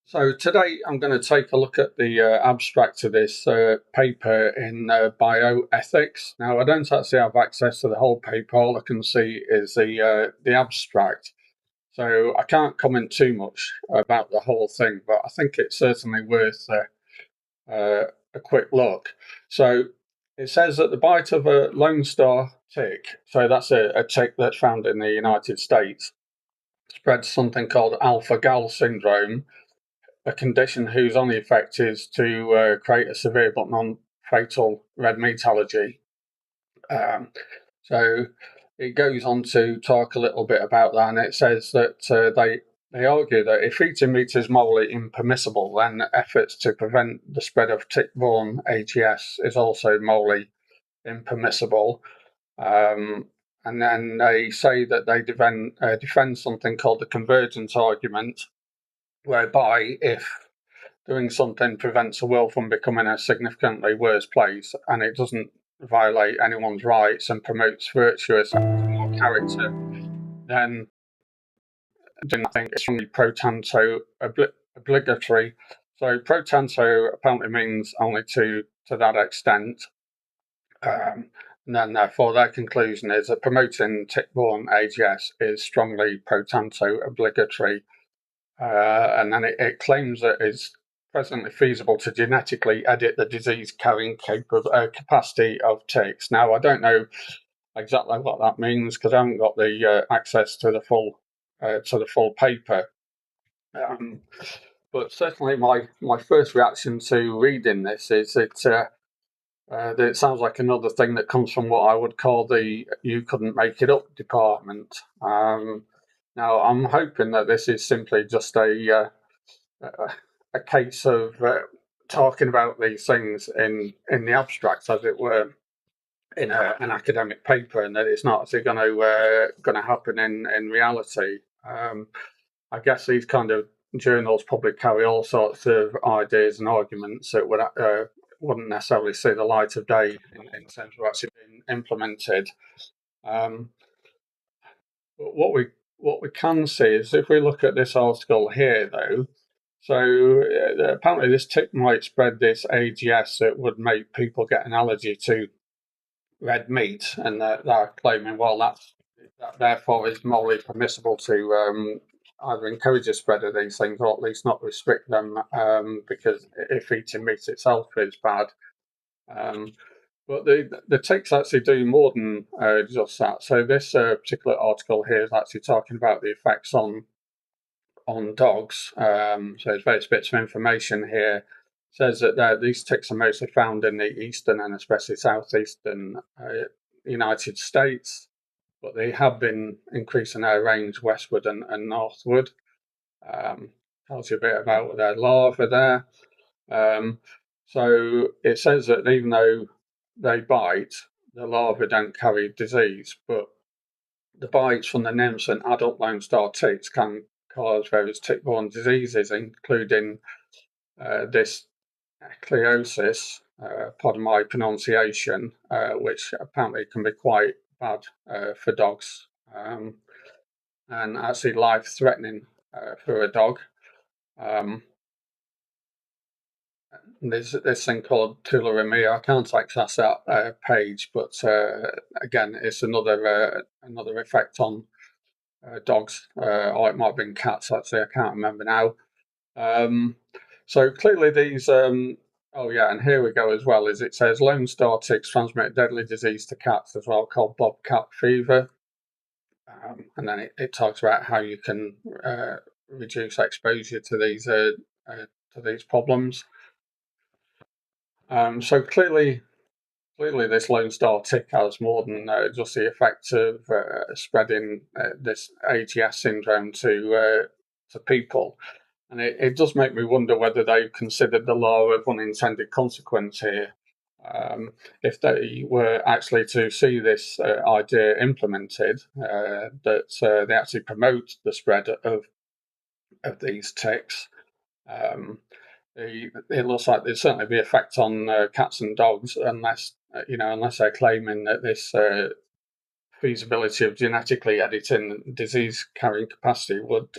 So today I'm going to take a look at the abstract of this paper in Bioethics. Now I don't actually have access to the whole paper. All I can see is the abstract. So I can't comment too much about the whole thing, but I think it's certainly worth a quick look. So it says that the bite of a Lone Star tick, so that's a tick that's found in the United States, spreads something called alpha-gal syndrome, a condition whose only effect is to create a severe but non-fatal red meat allergy. Um, so it goes on to talk a little bit about that, and it says that they argue that if eating meat is morally impermissible, then efforts to prevent the spread of tick-borne AGS is also morally impermissible. And then they say that they defend something called the convergence argument, whereby if doing something prevents a world from becoming a significantly worse place and it doesn't violate anyone's rights and promotes virtuous moral character, then I think it's strongly pro tanto obligatory. So pro tanto apparently means only to that extent. And then therefore their conclusion is that promoting tick-borne AGS is strongly pro tanto obligatory. And then it claims that it's presently feasible to genetically edit the disease-carrying capacity of ticks. Now, I don't know exactly what that means because I haven't got the access to the full paper. But certainly, my first reaction to reading this is that it sounds like another thing that comes from what I would call the "you couldn't make it up" department. Now, I'm hoping that this is simply just a case of talking about these things in the abstract, as it were, in an academic paper, and that it's not actually going to happen in reality. I guess these kind of journals probably carry all sorts of ideas and arguments that wouldn't necessarily see the light of day in terms of actually being implemented. Um, but what we can see is if we look at this article here, though. So apparently, this tick might spread this AGS that would make people get an allergy to red meat, and they're claiming, well, that therefore is morally permissible to either encourage the spread of these things or at least not restrict them, because if eating meat itself is bad. Um, but the ticks actually do more than just that. So this particular article here is actually talking about the effects on dogs. So there's various bits of information here. It says that these ticks are mostly found in the eastern and especially southeastern United States, but they have been increasing their range westward and northward. Tells you a bit about their larvae there. So it says that even though they bite, the larvae don't carry disease, but the bites from the nymphs and adult lone star ticks can cause various tick-borne diseases, including this eccleosis, pardon my pronunciation, which apparently can be quite bad for dogs, and actually life-threatening for a dog. There's this thing called tularemia. I can't access that page, but again, it's another effect on dogs, or it might have been cats. Actually, I can't remember now. So clearly, these. Oh yeah, and here we go as well. Is it says Lone Star ticks transmit a deadly disease to cats as well, called bobcat fever. And then it talks about how you can reduce exposure to these problems. So clearly, this Lone Star tick has more than just the effect of spreading this AGS syndrome to people. And it does make me wonder whether they've considered the law of unintended consequence here. If they were actually to see this idea implemented, that they actually promote the spread of these ticks, it looks like there'd certainly be effect on cats and dogs, unless they're claiming that this feasibility of genetically editing disease carrying capacity would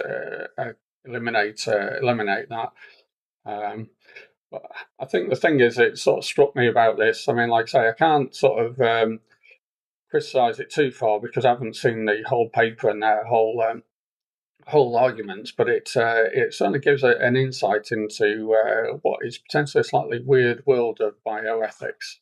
eliminate that. Um, but I think the thing is, it sort of struck me about this. I mean, like I say, I can't sort of criticise it too far because I haven't seen the whole paper and their whole arguments, but it certainly gives an insight into what is potentially a slightly weird world of bioethics.